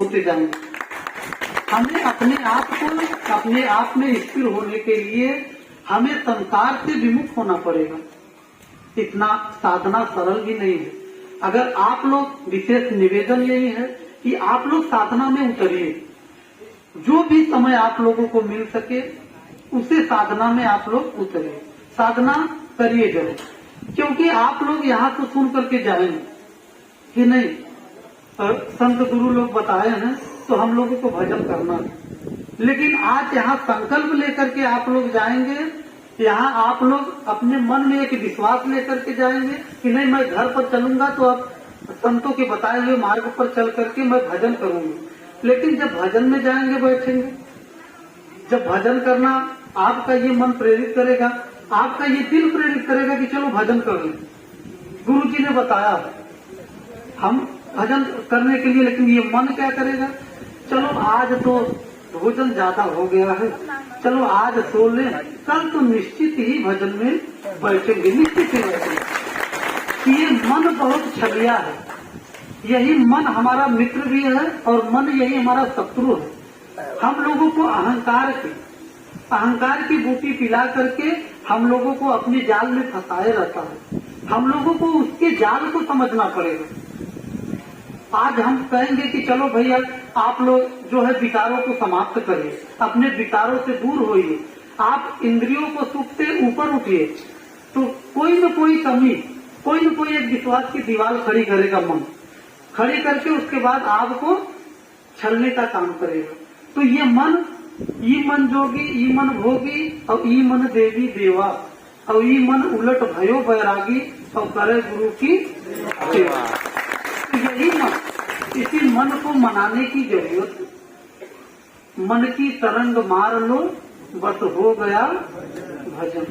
होते जाएंगे। हमें अपने आप में स्थिर होने के लिए हमें संसार से विमुख होना पड़ेगा। इतना साधना सरल भी नहीं है। अगर आप लोग, विशेष निवेदन यही है कि आप लोग साधना में उतरिए। जो भी समय आप लोगों को मिल सके उसे साधना में आप लोग उतरिए, साधना करिए जरूर। क्योंकि आप लोग यहाँ तो सुन करके जाएंगे कि नहीं, संत गुरु लोग बताए हैं तो हम लोगों को भजन करना है। लेकिन आज यहाँ संकल्प लेकर के आप लोग जाएंगे, यहाँ आप लोग अपने मन में एक विश्वास लेकर के जाएंगे कि नहीं, मैं घर पर चलूंगा तो अब संतों के बताए हुए मार्ग पर चल करके मैं भजन करूंगा। लेकिन जब भजन में जाएंगे, बैठेंगे, जब भजन करना आपका ये मन प्रेरित करेगा, आपका ये दिल प्रेरित करेगा कि चलो भजन कर लें। गुरु जी ने बताया हम भजन करने के लिए, लेकिन ये मन क्या करेगा, चलो आज तो भोजन ज्यादा हो गया है, चलो आज सो लें, कल तो निश्चित ही भजन में बैठेंगे, निश्चित ही बैठेंगे। ये मन बहुत छलिया है। यही मन हमारा मित्र भी है और मन यही हमारा शत्रु है। हम लोगों को अहंकार की बूटी पिला करके हम लोगों को अपने जाल में फंसाए रहता है। हम लोगों को उसके जाल को समझना पड़ेगा। आज हम कहेंगे कि चलो भैया आप लोग जो है विकारों को समाप्त करिए, अपने विकारों से दूर होइए, आप इंद्रियों को सुख से ऊपर उठिए, तो कोई न कोई कमी, कोई न कोई एक विश्वास की दीवार खड़ी करेगा। मन खड़ी करके उसके बाद आपको छलने का काम करेगा। तो ये मन, ई मन जोगी, ई मन भोगी, और ई मन देवी देवा, और ई मन उलट भयो बैरागी, और करे गुरु की सेवा। तो यही मन, इसी मन को मनाने की जरूरत है। मन की तरंग मार लो, बस हो गया भजन।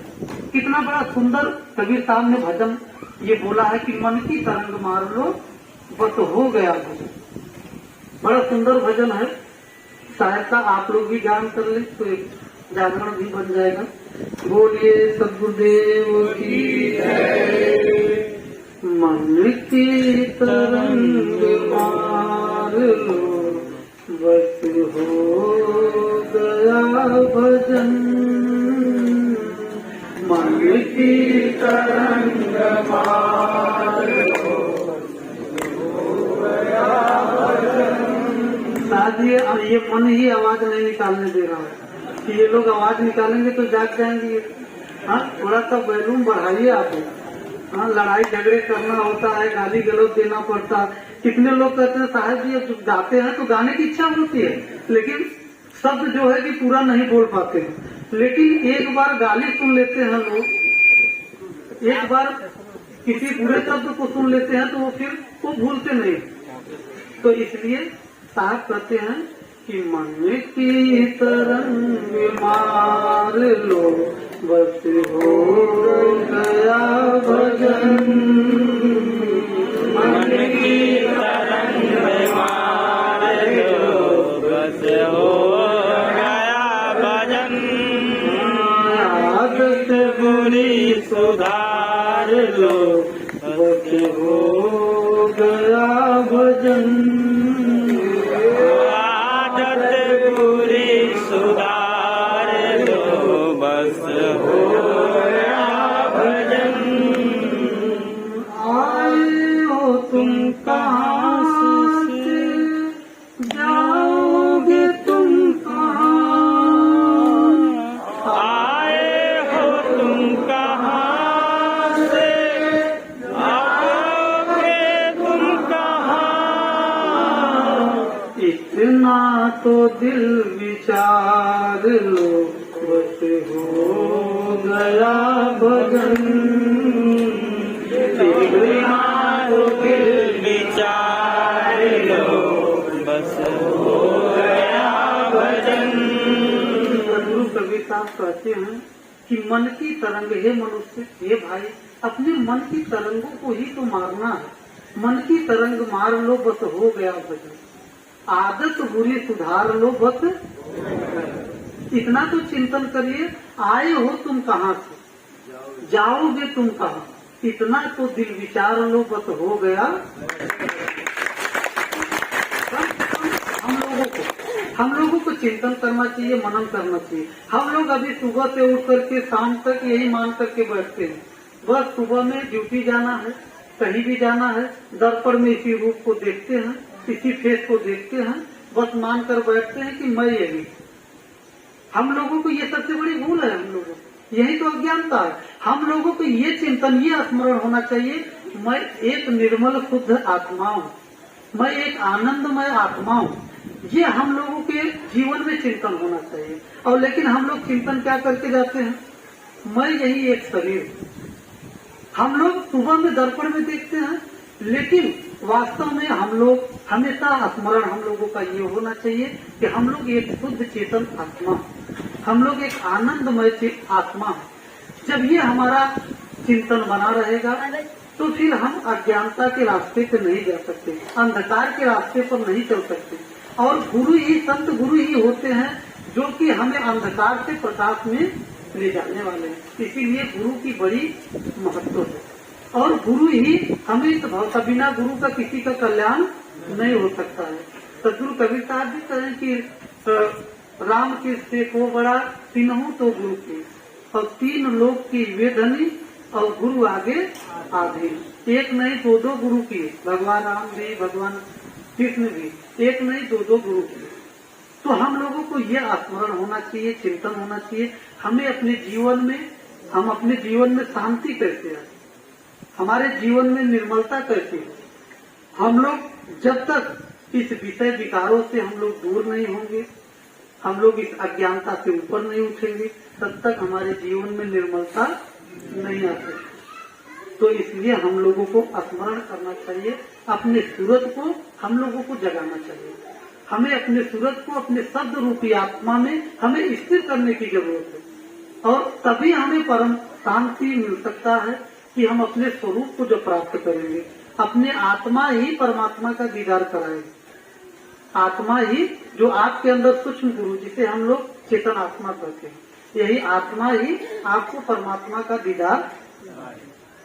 कितना बड़ा सुंदर कबीर साहब ने भजन ये बोला है कि मन की तरंग मार लो, बस हो गया भजन। बड़ा सुंदर भजन है। सहायता आप लोग भी गान कर ले तो एक जागरण भी बन जाएगा। बोलिए सद्गुरुदेव की जय। मन की तरंग मार लो, बस हो गया भजन। मन की तरंग मार लो, ये मन ही आवाज नहीं निकालने दे रहा है कि ये लोग आवाज निकालेंगे तो जाग जाएंगे। हाँ, थोड़ा सा वॉल्यूम बढ़ाइए आप। हाँ, लड़ाई झगड़े करना होता है, गाली गलौज देना पड़ता है। कितने लोग कहते हैं साहब जी जब गाते हैं तो गाने की इच्छा होती है, लेकिन शब्द जो है कि पूरा नहीं बोल पाते हैं। लेकिन एक बार गाली सुन लेते हैं लोग, एक बार किसी बुरे शब्द को सुन लेते हैं तो वो फिर वो भूलते नहीं। तो इसलिए साहब कहते हैं कि मन की तरंग मार लो, बस हो गया भजन। मन की तरंग मार लो, बस हो गया भजन। आदत बुरी सुधार लो, बस हो गया भजन। सुधार लो, बस हो गया भजन। आए हो तुम कहाँ से, जाओगे तुम कहाँ। आए हो तुम कहाँ से, आओगे तुम कहाँ। इतना तो दिल विचार लो, बस हो गया भजन। इतना तो दिल विचार लो, बस हो गया भजन। गुरु कबीर साहब कहते हैं कि मन की तरंग, हे मनुष्य, हे भाई, अपने मन की तरंगों को ही तो मारना है। मन की तरंग मार लो, बस हो गया भजन। आदत बुरी सुधार लो, बस इतना तो चिंतन करिए। आए हो तुम कहाँ से, जाओगे तुम कहाँ। इतना तो दिल विचार लो, बस हो गया। हम हम लोगों को चिंतन करना चाहिए, मनन करना चाहिए। हम लोग अभी सुबह से उठ करके शाम तक यही मान करके बैठते हैं, बस सुबह में ड्यूटी जाना है, कहीं भी जाना है, दर्पण में इसी रूप को देखते हैं, इसी फेस को देखते हैं, बस मान कर बैठते हैं कि मैं यही। हम लोगों को ये सबसे बड़ी भूल है, हम लोगों को यही तो अज्ञानता है। हम लोगों को ये चिंतन, ये स्मरण होना चाहिए, मैं एक निर्मल शुद्ध आत्मा हूँ, मैं एक आनंदमय आत्मा हूँ। ये हम लोगों के जीवन में चिंतन होना चाहिए। और लेकिन हम लोग चिंतन क्या करके जाते हैं, मैं यही एक शरीर हूँ। हम लोग सुबह में दर्पण में देखते हैं, लेकिन वास्तव में हम लोग हमेशा स्मरण हम लोगों का ये होना चाहिए कि हम लोग एक शुद्ध चेतन आत्मा, हम लोग एक आनंदमय आत्मा है। जब ये हमारा चिंतन बना रहेगा तो फिर हम अज्ञानता के रास्ते पे नहीं जा सकते, अंधकार के रास्ते पर नहीं चल सकते। और गुरु ही, संत गुरु ही होते हैं जो कि हमें अंधकार से प्रकाश में ले जाने वाले हैं। इसीलिए गुरु की बड़ी महत्व है। और गुरु ही हमें तो भव, बिना गुरु का किसी का कल्याण नहीं हो सकता है। सदगुरु कबीर साहब भी कहें कि राम के से को बड़ा तीनों तो गुरु के, और तीन लोग की वे धनी और गुरु आगे आधे। एक नहीं दो गुरु की, भगवान राम भी भगवान कृष्ण भी, एक नहीं दो गुरु की। तो हम लोगों को यह स्मरण होना चाहिए, चिंतन होना चाहिए, हमें अपने जीवन में, हम अपने जीवन में शांति कैसे है, हमारे जीवन में निर्मलता कैसे है। हम लोग जब तक इस विषय विकारों से हम लोग दूर नहीं होंगे, हम लोग इस अज्ञानता से ऊपर नहीं उठेंगे, तब तक हमारे जीवन में निर्मलता नहीं आ सकती। तो इसलिए हम लोगों को स्मरण करना चाहिए, अपने सूरत को हम लोगों को जगाना चाहिए। हमें अपने सूरत को अपने शब्द रूपी आत्मा में हमें स्थिर करने की जरूरत है, और तभी हमें परम शांति मिल सकता है कि हम अपने स्वरूप को जो प्राप्त करेंगे। अपने आत्मा ही परमात्मा का दीदार कराएगी। आत्मा ही जो आपके अंदर सूक्ष्म गुरु, जिसे हम लोग चेतन आत्मा कहते हैं, यही आत्मा ही आपको परमात्मा का दीदार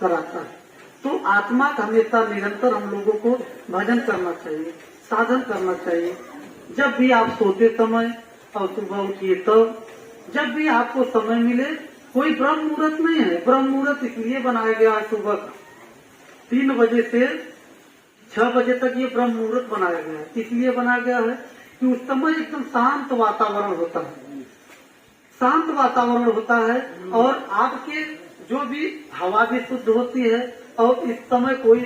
कराता है। तो आत्मा का हमेशा निरंतर हम लोगों को भजन करना चाहिए, साधन करना चाहिए। जब भी आप सोते समय और सुबह उठिए तब, जब भी आपको समय मिले, कोई ब्रह्म मुहूर्त नहीं है। ब्रह्म मुहूर्त इसलिए बनाया गया है सुबह का 3 बजे से 6 बजे तक ये ब्रह्म मुहूर्त बनाया गया है। इसलिए बनाया गया है कि उस समय एकदम शांत वातावरण होता है, शांत वातावरण होता है, और आपके जो भी हवा भी शुद्ध होती है, और इस समय कोई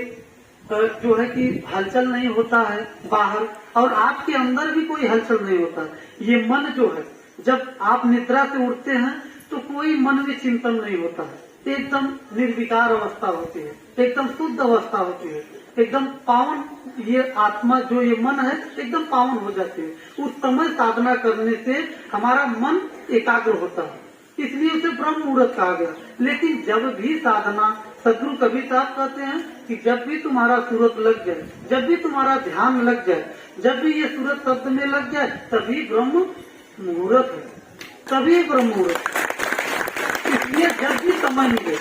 जो है कि हलचल नहीं होता है बाहर, और आपके अंदर भी कोई हलचल नहीं होता है। ये मन जो है, जब आप निद्रा से उठते हैं तो कोई मन में चिंतन नहीं होता है, एकदम निर्विकार अवस्था होती है, एकदम शुद्ध अवस्था होती है, एकदम पावन। ये आत्मा जो ये मन है एकदम पावन हो जाती है। उस समय साधना करने से हमारा मन एकाग्र होता है, इसलिए उसे ब्रह्म मुहूर्त कहा गया। लेकिन जब भी साधना, सदगुरु कबीर साहब कहते हैं कि जब भी तुम्हारा सूरत लग जाए, जब भी तुम्हारा ध्यान लग जाए, जब भी ये सूरत शब्द में लग जाए, तभी ब्रह्म मुहूर्त है, तभी ब्रह्म मुहूर्त। इसलिए जब भी समय मिले,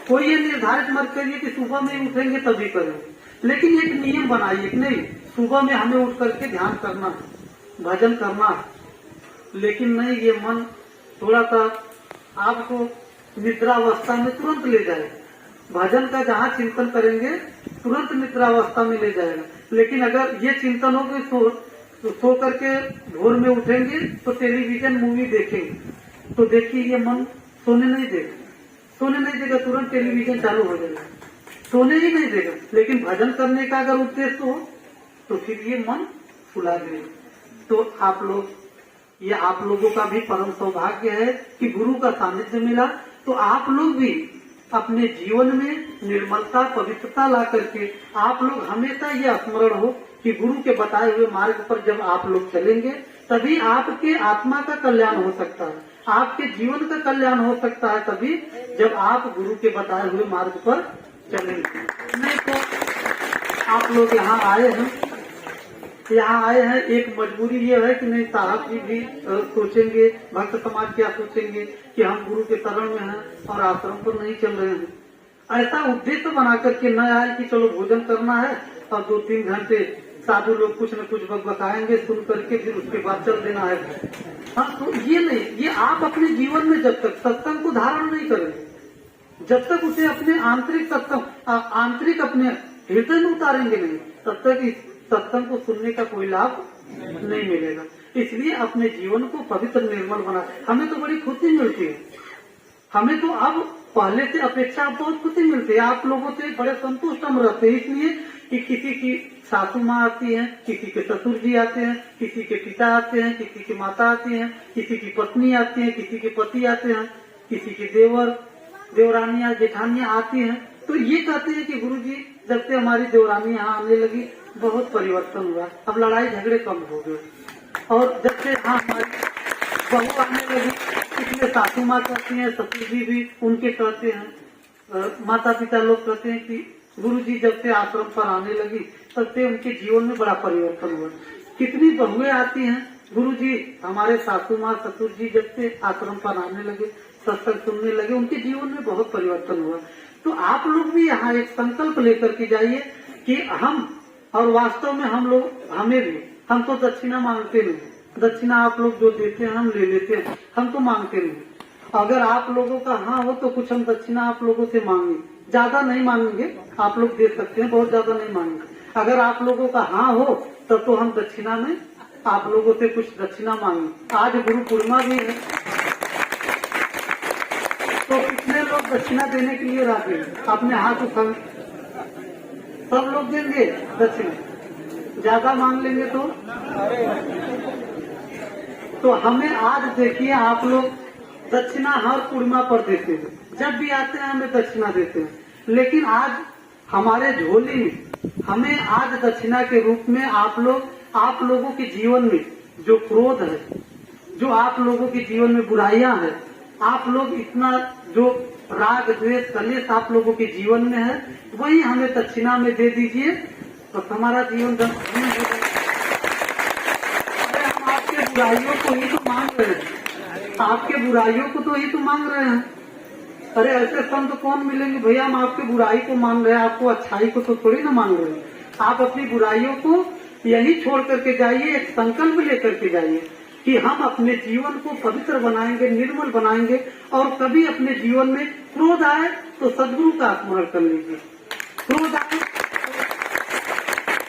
कोई ये निर्धारित मत करिए कि सुबह में उठेंगे तभी करेंगे, लेकिन एक नियम बनाइए कि नहीं, सुबह में हमें उठ करके ध्यान करना है, भजन करना है। लेकिन नहीं, ये मन थोड़ा सा आपको निद्रावस्था में तुरंत ले जाएगा। भजन का जहाँ चिंतन करेंगे तुरंत निद्रावस्था में ले जाएगा। लेकिन अगर ये चिंतन हो कि सो करके भोर में उठेंगे तो टेलीविजन मूवी देखेंगे, तो देखिए ये मन सोने नहीं देगा, सोने नहीं देगा, तुरंत टेलीविजन चालू हो जाएगा, सोने ही नहीं देगा। लेकिन भजन करने का अगर उद्देश्य हो तो फिर ये मन फुला देगा। तो आप लोग, ये आप लोगों का भी परम सौभाग्य है कि गुरु का सानिध्य मिला। तो आप लोग भी अपने जीवन में निर्मलता, पवित्रता ला करके आप लोग हमेशा ये स्मरण हो कि गुरु के बताए हुए मार्ग पर जब आप लोग चलेंगे, तभी आपके आत्मा का कल्याण हो सकता है, आपके जीवन का कल्याण हो सकता है, तभी जब आप गुरु के बताए हुए मार्ग पर चलेंगे। नहीं तो आप लोग यहाँ आए हैं, एक मजबूरी ये है कि नहीं, साहब जी भी सोचेंगे, भक्त समाज क्या सोचेंगे कि हम गुरु के शरण में हैं और आश्रम पर नहीं चल रहे हैं। ऐसा उद्देश्य बना करके न आए कि चलो भोजन करना है और 2-3 घंटे साधु लोग कुछ न कुछ बताएंगे, सुन करके फिर उसके बाद चल देना है। हाँ, तो ये नहीं, ये आप अपने जीवन में जब तक सत्संग को धारण नहीं करेंगे, जब तक उसे अपने आंतरिक सत्संग आंतरिक अपने हृदय में उतारेंगे नहीं, तब तक इस सत्संग को सुनने का कोई लाभ नहीं मिलेगा। इसलिए अपने जीवन को पवित्र निर्मल बना, हमें तो बड़ी खुशी मिलती है, हमें तो अब पहले से अपेक्षा बहुत खुशी मिलती है। आप लोगों से बड़े संतुष्ट हम रहते हैं, इसलिए कि किसी की सासू माँ आती है, किसी के ससुर जी आते हैं, किसी के पिता आते हैं, किसी की माता आती है, किसी की पत्नी आती है, किसी के पति आते हैं, किसी के देवर देवरानियां जेठानियां आती हैं, तो ये कहते हैं कि गुरुजी जब से हमारी देवरानी यहाँ आने लगी बहुत परिवर्तन हुआ, अब लड़ाई झगड़े कम हो गए, और जब से यहाँ हमारी बहू आने लगी, इसलिए सासू माँ कहती हैं, ससुर जी भी उनके कहते हैं, माता पिता लोग कहते हैं कि गुरुजी जब से आश्रम पर आने लगी तब से उनके जीवन में बड़ा परिवर्तन हुआ। कितनी बहुएं आती हैं, गुरुजी हमारे सासू माँ ससुर जी जब से आश्रम पर आने लगे, सत्संग सुनने लगे, उनके जीवन में बहुत परिवर्तन हुआ। तो आप लोग भी यहाँ एक संकल्प लेकर के जाइए कि हम, और वास्तव में हम लोग, हमें भी, हम तो दक्षिणा मांगते नहीं, दक्षिणा आप लोग जो देते हैं हम ले लेते हैं, हम तो मांगते नहीं। अगर आप लोगों का हाँ हो तो कुछ हम दक्षिणा आप लोगों से मांगे, ज्यादा नहीं मांगेंगे, आप लोग दे सकते हैं, बहुत ज्यादा नहीं मांगेंगे। अगर आप लोगों का हाँ हो तब तो हम दक्षिणा में आप लोगों से कुछ दक्षिणा मांगे। आज गुरु पूर्णिमा भी है, तो कितने लोग दक्षिणा देने के लिए राजी हैं? अपने हाथ उठा, सब लोग देंगे दक्षिणा, ज्यादा मांग लेंगे तो हमें आज देखिए, आप लोग दक्षिणा हर पूर्णिमा पर देते हैं, जब भी आते हैं हमें दक्षिणा देते हैं, लेकिन आज हमारे झोली में हमें आज दक्षिणा के रूप में आप लोगों के जीवन में जो क्रोध है, जो आप लोगों के जीवन में बुराइयां हैं, आप लोग इतना जो राग द्वेष कलेश आप लोगों के जीवन में है, वही हमें दक्षिणा में दे दीजिए तो हमारा जीवन धन्य हो जाएगा। अरे हम आपके बुराइयों को ही तो मांग रहे हैं, आपके बुराइयों को तो ही तो मांग रहे हैं। अरे ऐसे संत कौन मिलेंगे भैया, हम आपकी बुराई को मांग रहे हैं, आपको अच्छाई को तो थोड़ी ना मांग रहे हैं। आप अपनी बुराइयों को यही छोड़ करके जाइए, एक संकल्प लेकर के जाइए कि हम अपने जीवन को पवित्र बनाएंगे, निर्मल बनाएंगे, और कभी अपने जीवन में क्रोध आए तो सद्गुरु का स्मरण कर लीजिए, क्रोध आए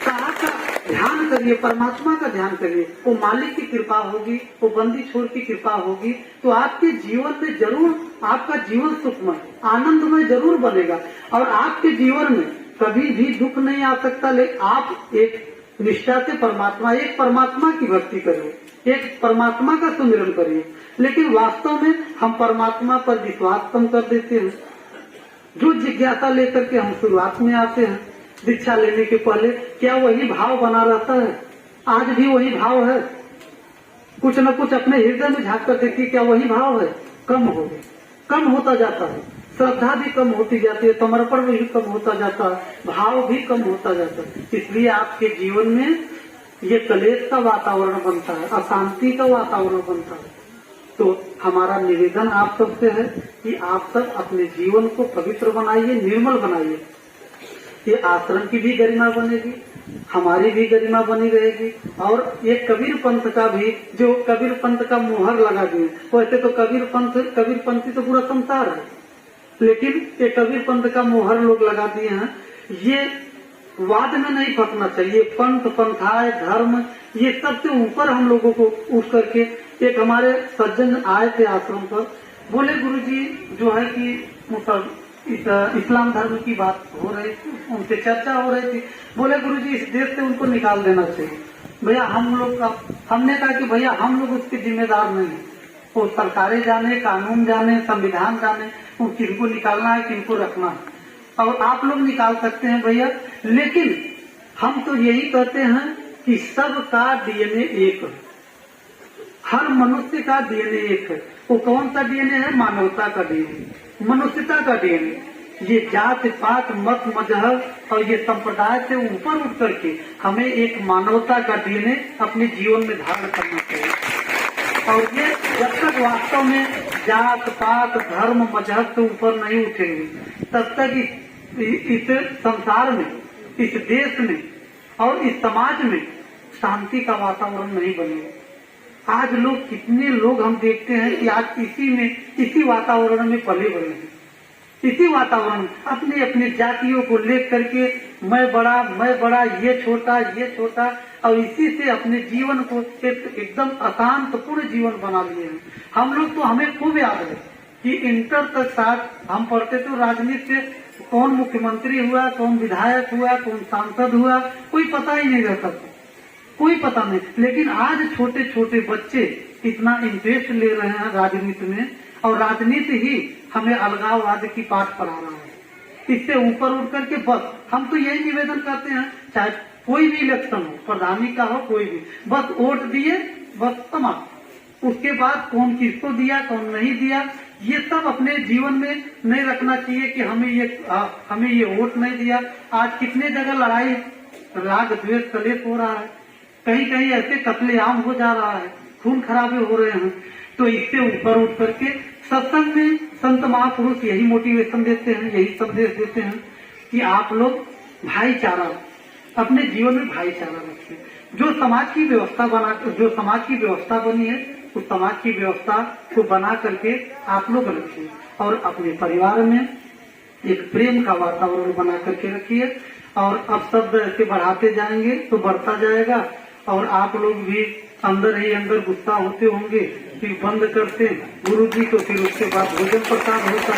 का ध्यान करिए, परमात्मा का ध्यान करिए, वो मालिक की कृपा होगी, वो बंदी छोड़ की कृपा होगी, तो आपके जीवन में जरूर आपका जीवन सुखमय आनंदमय जरूर बनेगा, और आपके जीवन में कभी भी दुख नहीं आ सकता। लेकिन आप एक निष्ठा से एक परमात्मा की भक्ति करिए, एक परमात्मा का सुमिरन करिए, लेकिन वास्तव में हम परमात्मा पर विश्वास कम कर देते हैं। जो जिज्ञासा लेकर के हम शुरुआत में आते हैं, दीक्षा लेने के पहले, क्या वही भाव बना रहता है? आज भी वही भाव है? कुछ न कुछ अपने हृदय में झांक कर देखिए, क्या वही भाव है? कम हो गया, कम होता जाता है, श्रद्धा भी कम होती जाती है, समर्पण भी कम होता जाता है, भाव भी कम होता जाता है। इसलिए आपके जीवन में ये कलेश का वातावरण बनता है, अशांति का वातावरण बनता है। तो हमारा निवेदन आप सबसे है कि आप सब अपने जीवन को पवित्र बनाइए, निर्मल बनाइए। ये आश्रम की भी गरिमा बनेगी, हमारी भी गरिमा बनी रहेगी, और ये कबीर पंथ का भी, जो कबीर पंथ का मुहर लगा दिए, वैसे तो कबीर पंथी तो पूरा संसार है, लेकिन ये कबीर पंथ का मुहर लोग लगा दिए हैं। ये वाद में नहीं फंसना चाहिए, पंथ पंथाय धर्म ये सबसे ऊपर हम लोगों को उठ करके, एक हमारे सज्जन आए थे आश्रम पर, बोले गुरुजी जो है कि इस्लाम धर्म की बात हो रही थी, उनसे चर्चा हो रही थी, बोले गुरुजी इस देश से उनको निकाल देना चाहिए। भैया हम लोग का, हमने कहा कि भैया हम लोग उसके जिम्मेदार नहीं, वो सरकारें जाने, कानून जाने, संविधान जाने, वो किनको निकालना है किनको रखना है, और आप लोग निकाल सकते हैं भैया, लेकिन हम तो यही कहते हैं कि सबका डीएनए एक है, हर मनुष्य का डीएनए एक है। वो कौन सा डीएनए है? मानवता का डीएनए, मनुष्यता का डीएनए। ये जात पात मत मजहब और ये संप्रदाय से ऊपर उठ करके हमें एक मानवता का डीएनए अपने जीवन में धारण करना चाहिए, और ये जब तक वास्तव में जात पात धर्म मजहब से ऊपर नहीं उठेंगे, तब तक इस संसार में, इस देश में और इस समाज में शांति का वातावरण नहीं बनेगा। आज लोग कितने लोग हम देखते हैं कि आज इसी वातावरण में पले बड़े हैं, इसी वातावरण अपने अपने जातियों को लेकर के मैं बड़ा, ये छोटा, और इसी से अपने जीवन को एकदम अशांतपूर्ण जीवन बना लिए हैं। हम लोग तो हमें खूब याद है कि इंटर तक साथ हम पढ़ते थे, राजनीति से कौन मुख्यमंत्री हुआ, कौन विधायक हुआ, कौन सांसद हुआ, कोई पता ही नहीं रहता था, कोई पता नहीं। लेकिन आज छोटे छोटे बच्चे इतना इंटरेस्ट ले रहे हैं राजनीति में, और राजनीति ही हमें अलगाववाद की पाठ पढ़ा रहा है। इससे ऊपर उठ करके बस हम तो यही निवेदन करते हैं, चाहे कोई भी इलेक्शन हो, प्रधानी का हो, कोई भी, बस वोट दिए, बस समाप्त। उसके बाद कौन किसको दिया, कौन नहीं दिया, ये सब अपने जीवन में नहीं रखना चाहिए कि हमें ये वोट नहीं दिया। आज कितने जगह लड़ाई, राग द्वेष कलेश हो रहा है, कहीं कहीं ऐसे कत्लेआम हो जा रहा है, खून खराबे हो रहे हैं। तो इससे ऊपर उठ करके सत्संग में संत महापुरुष यही मोटिवेशन देते हैं, यही संदेश देते हैं कि आप लोग भाईचारा, अपने जीवन में भाईचारा रखें। जो समाज की व्यवस्था बनी है, उस समाज की व्यवस्था को बना करके आप लोग रखिए, और अपने परिवार में एक प्रेम का वातावरण बना करके रखिए। और अब शब्द ऐसे बढ़ाते जाएंगे तो बढ़ता जाएगा, और आप लोग भी अंदर ही अंदर गुस्सा होते होंगे, फिर बंद करते गुरु जी को, फिर उसके बाद भोजन प्रसाद होता,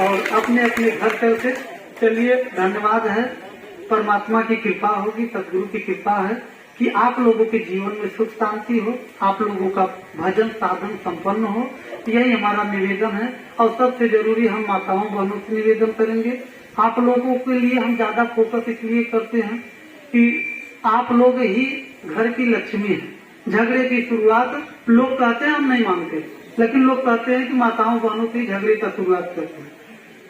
और अपने अपने घर चलते चलिए। धन्यवाद है, परमात्मा की कृपा होगी, सदगुरु की कृपा है कि आप लोगों के जीवन में सुख शांति हो, आप लोगों का भजन साधन संपन्न हो, यही हमारा निवेदन है। और सबसे जरूरी हम माताओं बहनों से निवेदन करेंगे, आप लोगों के लिए हम ज्यादा फोकस इसलिए करते हैं कि आप लोग ही घर की लक्ष्मी है। झगड़े की शुरुआत लोग कहते हैं, हम नहीं मानते, लेकिन लोग कहते हैं कि माताओं बहनों से झगड़े का शुरुआत करते हैं।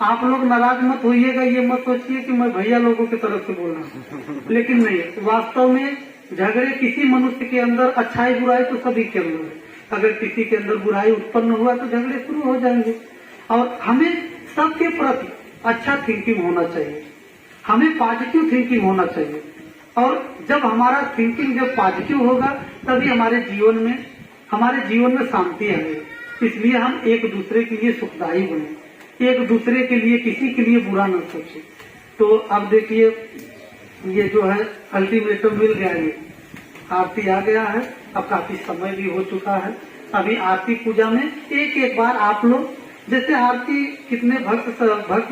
आप लोग नाराज मत होइएगा, ये मत सोचिए कि मैं भैया लोगों की तरफ से बोल रहा हूँ, लेकिन नहीं, वास्तव में झगड़े किसी मनुष्य के अंदर अच्छाई बुराई तो सभी के अंदर है। अगर किसी के अंदर बुराई उत्पन्न हुआ तो झगड़े शुरू हो जाएंगे। और हमें सबके प्रति अच्छा थिंकिंग होना चाहिए, हमें पॉजिटिव थिंकिंग होना चाहिए। और जब हमारा थिंकिंग जब पॉजिटिव होगा तभी हमारे जीवन में शांति आएगी। इसलिए हम एक दूसरे के लिए सुखदायी बने, एक दूसरे के लिए, किसी के लिए बुरा न सोचे। तो अब देखिए, ये जो है अल्टीमेटम मिल गया, ये आरती आ गया है, अब काफी समय भी हो चुका है। अभी आरती पूजा में एक बार आप लोग, जैसे आरती कितने भक्त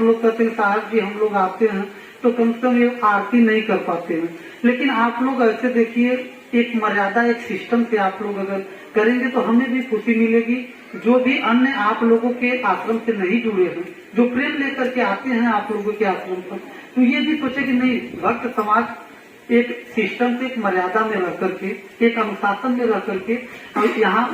लोग कहते हैं साहब जी हम लोग आते हैं तो कम से कम ये आरती नहीं कर पाते हैं, लेकिन आप लोग ऐसे देखिए, एक मर्यादा, एक सिस्टम से आप लोग अगर करेंगे तो हमें भी खुशी मिलेगी। जो भी अन्य आप लोगों के आश्रम से नहीं जुड़े हैं, जो प्रेम लेकर के आते हैं आप लोगों के आश्रम पर, तो ये भी सोचे कि नहीं, भक्त समाज एक सिस्टम से, एक मर्यादा में रह करके, एक अनुशासन में रह करके यहाँ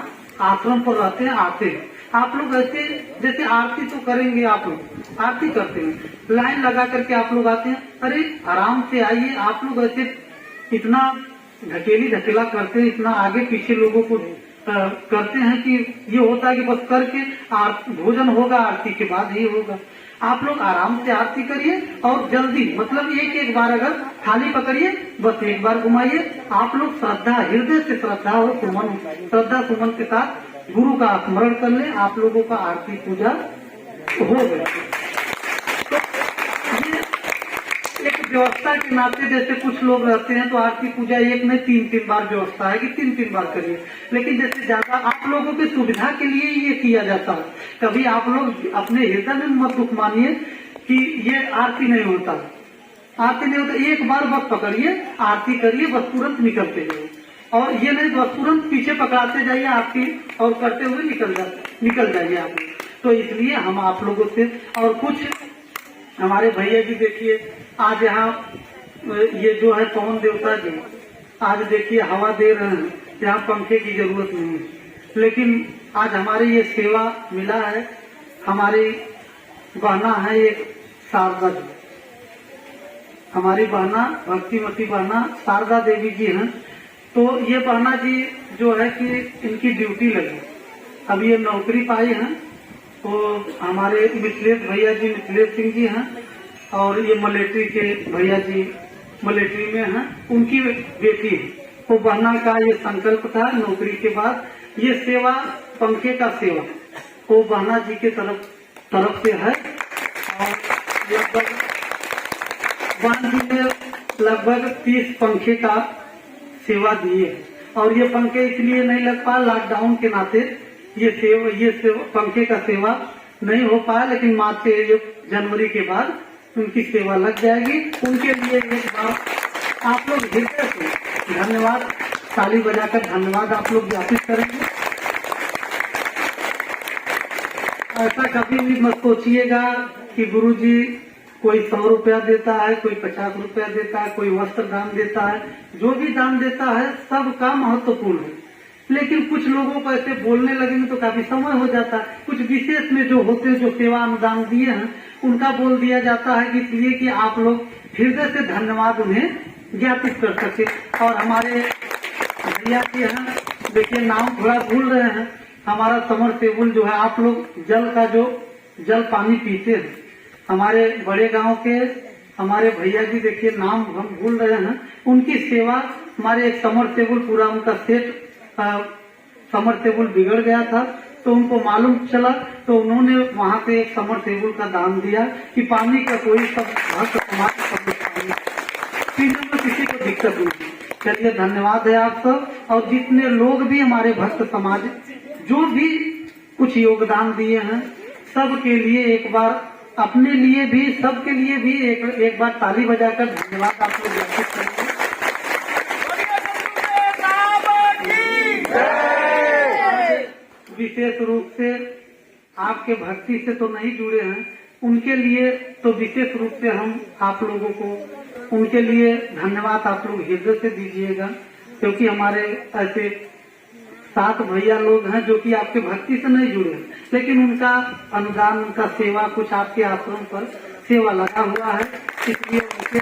आश्रम पर रहते हैं, आते हैं। आप लोग ऐसे जैसे आरती तो करेंगे, आप लोग आरती करते हैं, लाइन लगा करके आप लोग आते हैं, अरे आराम से आइए। आप लोग ऐसे इतना ढकेला करते हैं, इतना आगे पीछे लोगों को करते हैं कि ये होता है कि बस करके भोजन होगा, आरती के बाद ही होगा। आप लोग आराम से आरती करिए और जल्दी, मतलब एक बार अगर थाली पकड़िए, बस एक बार घुमाइए। आप लोग श्रद्धा, हृदय से श्रद्धा और श्रद्धा सुमन के साथ गुरु का स्मरण कर ले, आप लोगों का आरती पूजा हो गया। तो ये एक व्यवस्था के नाते, जैसे कुछ लोग रहते हैं तो आरती पूजा एक नहीं 3 बार व्यवस्था है कि 3 बार करिए, लेकिन जैसे ज्यादा आप लोगों की सुविधा के लिए ये किया जाता है। कभी आप लोग अपने हृदय में मत दुख मानिए कि ये आरती नहीं होता, आरती नहीं होता। एक बार बस पकड़िए, आरती करिए, बस तुरंत निकलते जाइए, और ये नहीं बस तुरंत पीछे पकड़ाते जाइए आरती और करते हुए निकल जाइए आप। तो इसलिए हम आप लोगों से, और कुछ हमारे भैया जी देखिए, आज यहाँ ये जो है पवन देवता जी, आज देखिए हवा दे रहे हैं, यहाँ पंखे की जरूरत नहीं है, लेकिन आज हमारी ये सेवा मिला है। हमारी बहना है एक शारदा जी, हमारी बहना भक्तिमती बहना शारदा देवी जी हैं। तो ये बहना जी जो है कि इनकी ड्यूटी लगी, अब ये नौकरी पाई है। तो हमारे मिथिलेश भैया जी, मिथिलेश सिंह जी हैं, और ये मलेट्री के भैया जी मिलिट्री में हैं, उनकी बेटी है। तो बहना का ये संकल्प था नौकरी के बाद ये सेवा, पंखे का सेवा वो बहना जी के तरफ से है। और लगभग बहन जी ने लगभग 30 पंखे का सेवा दिए और ये पंखे इसलिए नहीं लग पाया लॉकडाउन के नाते ये सेवा पंखे का सेवा नहीं हो पाया, लेकिन मार्च से जनवरी के बाद उनकी सेवा लग जाएगी। उनके लिए एक बार आप लोग हृदय से धन्यवाद, ताली बजाकर धन्यवाद आप लोग ज्ञापित करेंगे। ऐसा कभी भी मत सोचिएगा कि गुरुजी कोई 100 रुपया देता है, कोई 50 रुपया देता है, कोई वस्त्र दान देता है। जो भी दान देता है सबका महत्वपूर्ण है, लेकिन कुछ लोगों को ऐसे बोलने लगेंगे तो काफी समय हो जाता है। कुछ विशेष में जो होते हैं, जो सेवा अनुदान दिए हैं, उनका बोल दिया जाता है कि इसलिए कि आप लोग हृदय से धन्यवाद उन्हें ज्ञापित कर सके। और हमारे भैया जी हैं, देखिए नाम थोड़ा भूल रहे हैं, हमारा समर टेबल जो है, आप लोग जल का जो जल पानी पीते हैं, हमारे बड़े गांव के हमारे भैया जी, देखिए नाम हम भूल रहे हैं, उनकी सेवा हमारे एक समर टेबल पूरा उनका सेट समर टेबल बिगड़ गया था, तो उनको मालूम चला तो उन्होंने वहां पे एक समर टेबल का दान दिया कि पानी का कोई सब भक्त समाज पीने में किसी को दिक्कत नहीं। चलिए धन्यवाद है आप सब। और जितने लोग भी हमारे भक्त समाज जो भी कुछ योगदान दिए हैं, सबके लिए एक बार, अपने लिए भी सबके लिए भी एक बार ताली बजाकर धन्यवाद आप लोग ज्ञापित करेंगे। विशेष रूप से आपके भक्ति से तो नहीं जुड़े हैं, उनके लिए तो विशेष रूप से हम आप लोगों को उनके लिए धन्यवाद आप लोग हृदय से दीजिएगा, क्योंकि हमारे ऐसे 7 भैया लोग हैं जो कि आपके भक्ति से नहीं जुड़े, लेकिन उनका अनुदान, उनका सेवा कुछ आपके आश्रम पर सेवा लगा हुआ है। इसलिए उनसे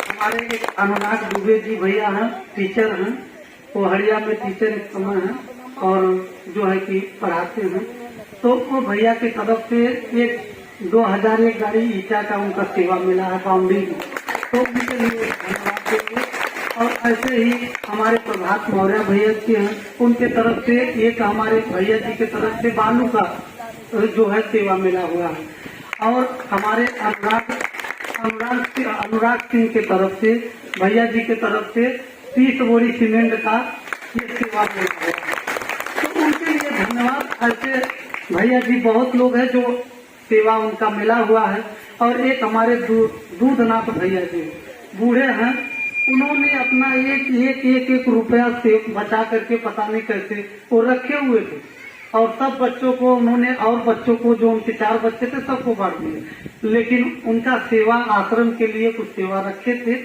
हमारे एक अनुराग दुबे जी भैया हैं, टीचर हैं, वो हरिया में टीचर इस समय हैं और जो है कि पढ़ाते हैं। तो वो भैया की तरफ से एक 2001 गाड़ी ईटा का उनका सेवा मिला है बाउंड्री में, तो उनके लिए धन्यवाद देंगे। और ऐसे ही हमारे प्रभात मौर्य भैया जी हैं, उनके तरफ से एक हमारे भैया जी के तरफ से बालू का जो है सेवा मिला हुआ है। और हमारे अनुराग सिंह के तरफ से, भैया जी के तरफ से 30 बोरी सीमेंट का ये सेवा मिला हुआ है, तो उनके लिए धन्यवाद। ऐसे भैया जी बहुत लोग हैं जो सेवा उनका मिला हुआ है। और एक हमारे दूधनाथ भैया जी बूढ़े हैं, उन्होंने अपना एक रुपया से बचा करके पता नहीं कैसे वो रखे हुए थे, और सब बच्चों को उन्होंने, और बच्चों को जो उनके 4 बच्चे थे सबको बांट दिए, लेकिन उनका सेवा आश्रम के लिए कुछ सेवा रखे थे।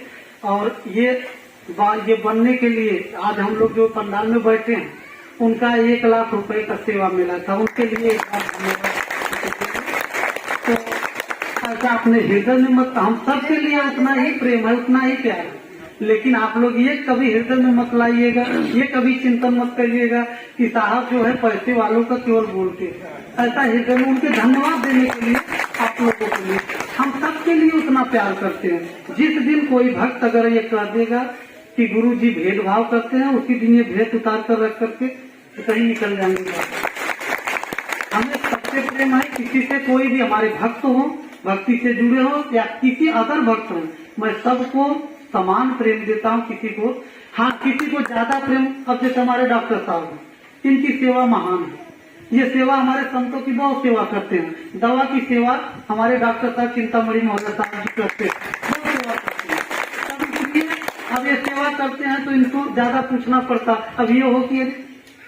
और ये बनने के लिए आज हम लोग जो पंडाल में बैठे हैं, उनका 1 लाख रुपए का सेवा मिला था, उनके लिए एक बार धन्यवाद। तो ऐसा अपने हृदय में मत, हम सबके लिए उतना ही प्रेम है, उतना ही प्यार है, लेकिन आप लोग ये कभी हृदय में मत लाइएगा, ये कभी चिंतन मत करिएगा कि साहब जो है पैसे वालों का केवल बोलते, ऐसा हृदय में उनके धन्यवाद देने के लिए आप लोगों के लिए हम सबके लिए उतना प्यार करते हैं। जिस दिन कोई भक्त अगर ये कह देगा कि गुरु जी भेदभाव करते हैं, उसी दिन ये भेद उतार कर रख करके कहीं निकल जाएंगे। हमें सबसे प्रेम है, किसी से कोई भी हमारे भक्त हो, भक्ति से जुड़े हो या किसी अदर भक्त हो, मैं सबको समान प्रेम देता हूँ। किसी को, हाँ किसी को ज्यादा प्रेम, अब जैसे हमारे डॉक्टर साहब हैं, इनकी सेवा महान है। ये सेवा हमारे संतों की बहुत सेवा करते हैं। दवा की सेवा हमारे डॉक्टर साहब चिंतामणि महोदय साहब जी करते हैं, बहुत सेवा करते हैं। अब ये सेवा करते हैं तो इनको ज्यादा पूछना पड़ता। अब ये हो कि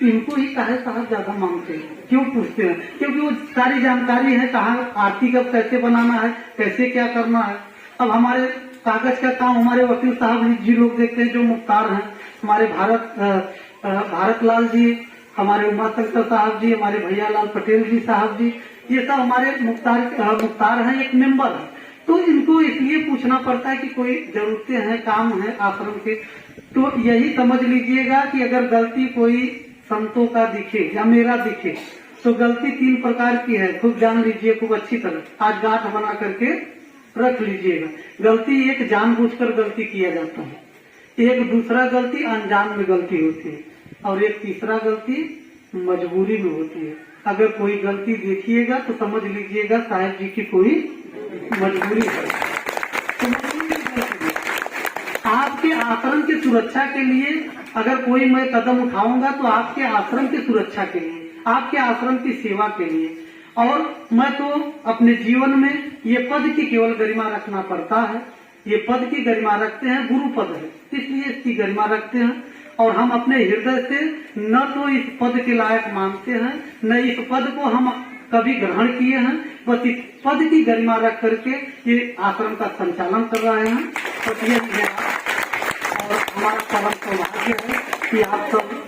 इनको ही काहे साहब ज्यादा मांगते हैं, क्यों पूछते हैं? क्योंकि वो सारी जानकारी है, कहाँ आरती कब कैसे बनाना है, कैसे क्या करना है। अब हमारे कागज का काम हमारे वकील साहब जी लोग देखते हैं, जो मुख्तार हैं, हमारे भारत लाल जी, हमारे उमा शंकर साहब जी, हमारे भैया लाल पटेल जी साहब जी, ये सब हमारे मुख्तार हैं, एक मेंबर है। तो इनको इसलिए पूछना पड़ता है कि कोई जरूरतें हैं, काम है आश्रम के। तो यही समझ लीजिएगा कि अगर गलती कोई संतों का दिखे या मेरा दिखे, तो गलती 3 प्रकार की है, खूब जान लीजिए खूब अच्छी तरह। आज गांठ बना करके रख लीजिएगा। गलती एक जानबूझकर गलती किया जाता है, एक दूसरा गलती अनजान में गलती होती है, और एक तीसरा गलती मजबूरी में होती है। अगर कोई गलती देखिएगा तो समझ लीजिएगा साहब जी की कोई मजबूरी है। तो मजबूरी है। आपके आश्रम की सुरक्षा के लिए अगर कोई मैं कदम उठाऊंगा तो आपके आश्रम की सुरक्षा के लिए, आपके आश्रम की सेवा के लिए। और मैं तो अपने जीवन में ये पद की केवल गरिमा रखना पड़ता है, ये पद की गरिमा रखते हैं, गुरु पद है इसलिए इसकी गरिमा रखते हैं। और हम अपने हृदय से न तो इस पद के लायक मानते हैं, न इस पद को हम कभी ग्रहण किए हैं, बस इस पद की गरिमा रख करके ये आश्रम का संचालन कर रहे हैं। तो ये और हमारा परम सौभाग्य है कि आप सब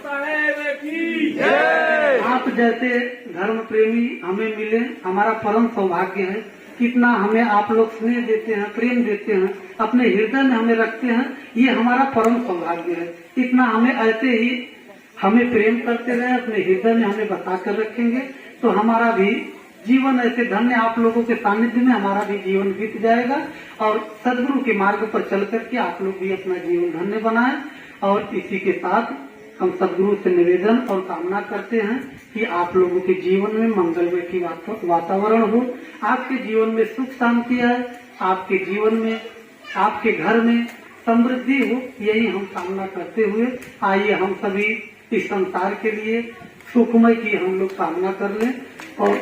आप जैसे धर्म प्रेमी हमें मिले, हमारा परम सौभाग्य है। कितना हमें आप लोग स्नेह देते हैं, प्रेम देते हैं, अपने हृदय में हमें रखते हैं, ये हमारा परम सौभाग्य है। इतना हमें ऐसे ही हमें प्रेम करते रहे, अपने हृदय में हमें बसा कर रखेंगे तो हमारा भी जीवन ऐसे धन्य, आप लोगों के सानिध्य में हमारा भी जीवन बीत जाएगा। और सदगुरु के मार्ग पर चल करके आप लोग भी अपना जीवन धन्य बनाएं। और इसी के साथ हम सदगुरु से निवेदन और कामना करते हैं कि आप लोगों के जीवन में मंगलमय की वातावरण हो, आपके जीवन में सुख शांति आए, आपके जीवन में, आपके घर में समृद्धि हो, यही हम कामना करते हुए आइए हम सभी इस संसार के लिए सुखमय की हम लोग कामना कर लें। और